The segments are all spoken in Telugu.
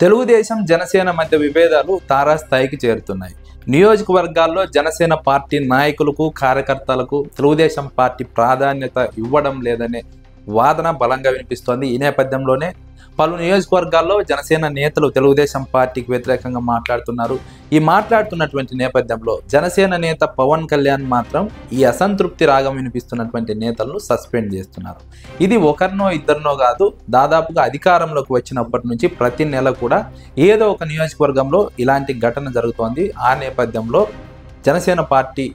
తెలుగుదేశం జనసేన మధ్య విభేదాలు తారాస్థాయికి చేరుతున్నాయి. నియోజకవర్గాల్లో జనసేన పార్టీ నాయకులకు కార్యకర్తలకు తెలుగుదేశం పార్టీ ప్రాధాన్యత ఇవ్వడం లేదనే వాదన బలంగా వినిపిస్తోంది. ఈ నేపథ్యంలోనే పలు నియోజకవర్గాల్లో జనసేన నేతలు తెలుగుదేశం పార్టీకి వ్యతిరేకంగా మాట్లాడుతున్నారు. ఈ మాట్లాడుతున్నటువంటి నేపథ్యంలో జనసేన నేత పవన్ కళ్యాణ్ మాత్రం ఈ అసంతృప్తి రాగం వినిపిస్తున్నటువంటి నేతలను సస్పెండ్ చేస్తున్నారు. ఇది ఒకరినో ఇద్దరినో కాదు, దాదాపుగా అధికారంలోకి వచ్చినప్పటి నుంచి ప్రతి నెల కూడా ఏదో ఒక నియోజకవర్గంలో ఇలాంటి ఘటన జరుగుతోంది. ఆ నేపథ్యంలో జనసేన పార్టీ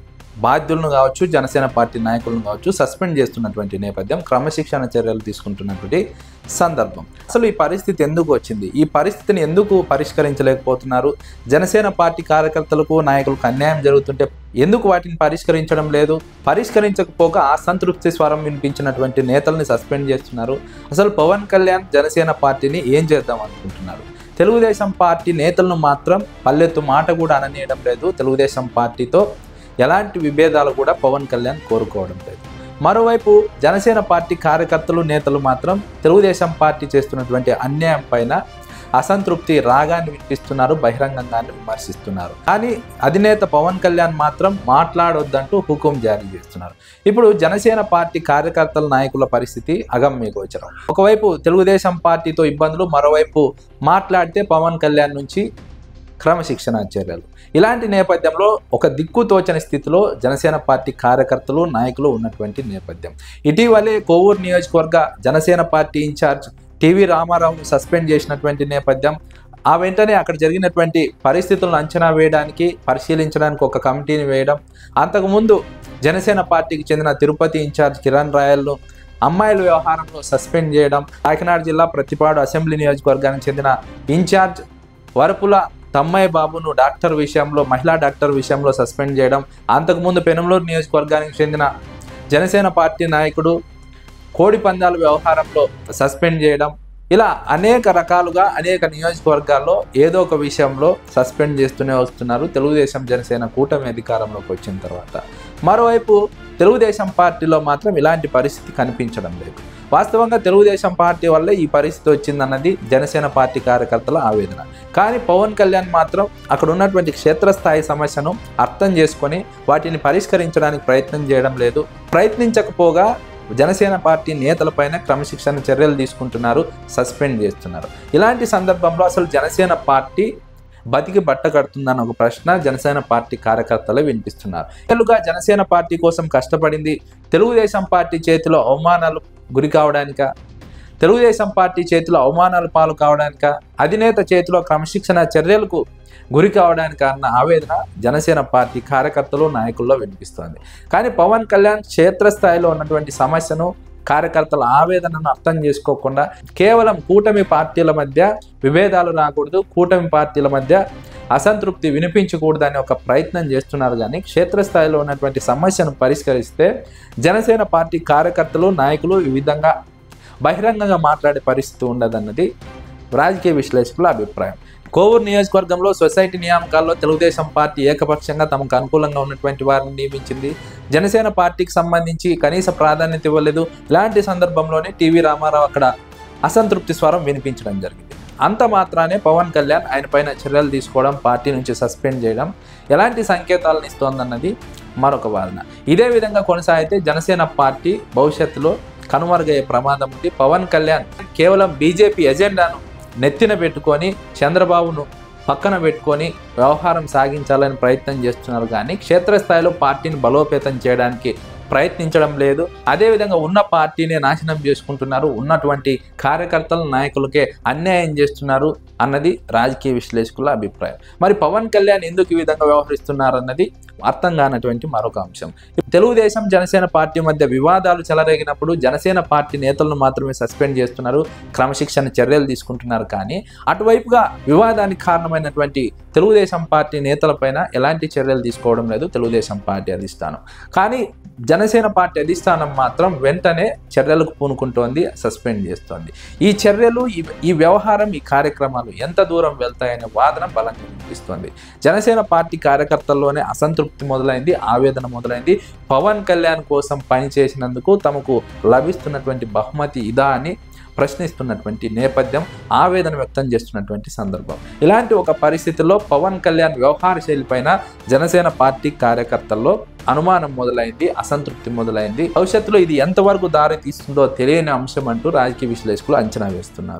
బాధ్యులను కావచ్చు, జనసేన పార్టీ నాయకులను కావచ్చు సస్పెండ్ చేస్తున్నటువంటి నేపథ్యం, క్రమశిక్షణ చర్యలు తీసుకుంటున్నటువంటి సందర్భం. అసలు ఈ పరిస్థితి ఎందుకు వచ్చింది? ఈ పరిస్థితిని ఎందుకు పరిష్కరించలేకపోతున్నారు? జనసేన పార్టీ కార్యకర్తలకు నాయకులకు అన్యాయం జరుగుతుంటే ఎందుకు వాటిని పరిష్కరించడం లేదు? పరిష్కరించకపోగా అసంతృప్తి స్వరం వినిపించినటువంటి నేతల్ని సస్పెండ్ చేస్తున్నారు. అసలు పవన్ కళ్యాణ్ జనసేన పార్టీని ఏం చేద్దాం అనుకుంటున్నారు? తెలుగుదేశం పార్టీ నేతలను మాత్రం పల్లెత్తు మాట కూడా అననీయడం లేదు. తెలుగుదేశం పార్టీతో ఎలాంటి విభేదాలు కూడా పవన్ కళ్యాణ్ కోరుకోవడం లేదు. మరోవైపు జనసేన పార్టీ కార్యకర్తలు నేతలు మాత్రం తెలుగుదేశం పార్టీ చేస్తున్నటువంటి అన్యాయం పైన అసంతృప్తి రాగాన్ని వినిపిస్తున్నారు, బహిరంగంగాన్ని విమర్శిస్తున్నారు. కానీ అధినేత పవన్ కళ్యాణ్ మాత్రం మాట్లాడొద్దంటూ హుకుం జారీ చేస్తున్నారు. ఇప్పుడు జనసేన పార్టీ కార్యకర్తల నాయకుల పరిస్థితి అగమ్యగోచరం. ఒకవైపు తెలుగుదేశం పార్టీతో ఇబ్బందులు, మరోవైపు మాట్లాడితే పవన్ కళ్యాణ్ నుంచి క్రమశిక్షణ చర్యలు. ఇలాంటి నేపథ్యంలో ఒక దిక్కుతోచని స్థితిలో జనసేన పార్టీ కార్యకర్తలు నాయకులు ఉన్నటువంటి నేపథ్యం. ఇటీవలే కోవూరు నియోజకవర్గ జనసేన పార్టీ ఇన్ఛార్జ్ టీవీ రామారావును సస్పెండ్ చేసినటువంటి నేపథ్యం. ఆ వెంటనే అక్కడ జరిగినటువంటి పరిస్థితులను అంచనా వేయడానికి, పరిశీలించడానికి ఒక కమిటీని వేయడం, అంతకుముందు జనసేన పార్టీకి చెందిన తిరుపతి ఇన్ఛార్జ్ కిరణ్ రాయల్ను అమ్మాయిల వ్యవహారంలో సస్పెండ్ చేయడం, కాకినాడ జిల్లా ప్రతిపాడు అసెంబ్లీ నియోజకవర్గానికి చెందిన ఇన్ఛార్జ్ వరపుల తమ్మయ్య బాబును డాక్టర్ విషయంలో, మహిళా డాక్టర్ విషయంలో సస్పెండ్ చేయడం, అంతకుముందు పెనుమలూరు నియోజకవర్గానికి చెందిన జనసేన పార్టీ నాయకుడు కోడి పందాల వ్యవహారంలో సస్పెండ్ చేయడం, ఇలా అనేక రకాలుగా అనేక నియోజకవర్గాల్లో ఏదో ఒక విషయంలో సస్పెండ్ చేస్తూనే వస్తున్నారు తెలుగుదేశం జనసేన కూటమి అధికారంలోకి వచ్చిన తర్వాత. మరోవైపు తెలుగుదేశం పార్టీలో మాత్రం ఇలాంటి పరిస్థితి కనిపించడం లేదు. వాస్తవంగా తెలుగుదేశం పార్టీ వల్లే ఈ పరిస్థితి వచ్చిందన్నది జనసేన పార్టీ కార్యకర్తల ఆవేదన. కానీ పవన్ కళ్యాణ్ మాత్రం అక్కడ ఉన్నటువంటి క్షేత్రస్థాయి సమస్యను అర్థం చేసుకొని వాటిని పరిష్కరించడానికి ప్రయత్నం చేయడం లేదు. ప్రయత్నించకపోగా జనసేన పార్టీ నేతలపైన క్రమశిక్షణ చర్యలు తీసుకుంటున్నారు, సస్పెండ్ చేస్తున్నారు. ఇలాంటి సందర్భంలో అసలు జనసేన పార్టీ బతికి బట్ట కడుతుందన్న ఒక ప్రశ్న జనసేన పార్టీ కార్యకర్తలు వినిపిస్తున్నారు. తెలుగుగా జనసేన పార్టీ కోసం కష్టపడింది తెలుగుదేశం పార్టీ చేతిలో అవమానాలు గురి కావడానిక, తెలుగుదేశం పార్టీ చేతిలో అవమానాలు పాలు కావడానిక, అధినేత చేతిలో క్రమశిక్షణ చర్యలకు గురి కావడానికి అన్న ఆవేదన జనసేన పార్టీ కార్యకర్తలు నాయకుల్లో వినిపిస్తోంది. కానీ పవన్ కళ్యాణ్ క్షేత్రస్థాయిలో ఉన్నటువంటి సమస్యను, కార్యకర్తల ఆవేదనను అర్థం చేసుకోకుండా కేవలం కూటమి పార్టీల మధ్య విభేదాలు రాకూడదు, కూటమి పార్టీల మధ్య అసంతృప్తి వినిపించకూడదు అనే ఒక ప్రయత్నం చేస్తున్నారు. కానీ క్షేత్రస్థాయిలో ఉన్నటువంటి సమస్యను పరిష్కరిస్తే జనసేన పార్టీ కార్యకర్తలు నాయకులు ఈ విధంగా బహిరంగంగా మాట్లాడే పరిస్థితి ఉండదన్నది రాజకీయ విశ్లేషకుల అభిప్రాయం. కోవూరు నియోజకవర్గంలో సొసైటీ నియామకాల్లో తెలుగుదేశం పార్టీ ఏకపక్షంగా తమకు అనుకూలంగా ఉన్నటువంటి వారిని నియమించింది. జనసేన పార్టీకి సంబంధించి కనీస ప్రాధాన్యత ఇవ్వలేదు. ఇలాంటి సందర్భంలోనే టీవీ రామారావు అక్కడ అసంతృప్తి స్వరం వినిపించడం జరిగింది. అంత మాత్రానే పవన్ కళ్యాణ్ ఆయన పైన చర్యలు తీసుకోవడం, పార్టీ నుంచి సస్పెండ్ చేయడం ఎలాంటి సంకేతాలను ఇస్తోందన్నది మరొక వాదన. ఇదే విధంగా కొనసాగితే జనసేన పార్టీ భవిష్యత్తులో కనుమరుగయ్యే ప్రమాదం ఉంది. పవన్ కళ్యాణ్ కేవలం బీజేపీ ఎజెండాను నెత్తిన పెట్టుకొని, చంద్రబాబును పక్కన పెట్టుకొని వ్యవహారం సాగించాలని ప్రయత్నం చేస్తున్నారు. కానీ క్షేత్రస్థాయిలో పార్టీని బలోపేతం చేయడానికి ప్రయత్నించడం లేదు. అదేవిధంగా ఉన్న పార్టీనే నాశనం చేసుకుంటున్నారు, ఉన్నటువంటి కార్యకర్తల నాయకులకే అన్యాయం చేస్తున్నారు అన్నది రాజకీయ విశ్లేషకుల అభిప్రాయం. మరి పవన్ కళ్యాణ్ ఎందుకు ఈ విధంగా వ్యవహరిస్తున్నారు అన్నది అర్థం కానటువంటి మరొక అంశం. తెలుగుదేశం జనసేన పార్టీ మధ్య వివాదాలు చెలరేగినప్పుడు జనసేన పార్టీ నేతలను మాత్రమే సస్పెండ్ చేస్తున్నారు, క్రమశిక్షణ చర్యలు తీసుకుంటున్నారు. కానీ అటువైపుగా వివాదానికి కారణమైనటువంటి తెలుగుదేశం పార్టీ నేతలపైన ఎలాంటి చర్యలు తీసుకోవడం లేదు తెలుగుదేశం పార్టీ అధిష్టానం. కానీ జనసేన పార్టీ అధిష్టానం మాత్రం వెంటనే చర్యలకు పూనుకుంటోంది, సస్పెండ్ చేస్తోంది. ఈ చర్యలు, ఈ వ్యవహారం, ఈ కార్యక్రమాలు ఎంత దూరం వెళ్తాయనే వాదన బలంగా వినిపిస్తోంది. జనసేన పార్టీ కార్యకర్తల్లోనే అసంతృప్తి మొదలైంది, ఆవేదన మొదలైంది. పవన్ కళ్యాణ్ కోసం పనిచేసినందుకు తమకు లభిస్తున్నటువంటి బహుమతి ఇదా అని ప్రశ్నిస్తున్నటువంటి నేపథ్యం, ఆవేదన వ్యక్తం చేస్తున్నటువంటి సందర్భం. ఇలాంటి ఒక పరిస్థితుల్లో పవన్ కళ్యాణ్ వ్యవహార శైలిపైన జనసేన పార్టీ కార్యకర్తల్లో అనుమానం మొదలైంది, అసంతృప్తి మొదలైంది. భవిష్యత్తులో ఇది ఎంతవరకు దారి తీస్తుందో తెలియని అంశం అంటూ రాజకీయ విశ్లేషకులు అంచనా వేస్తున్నారు.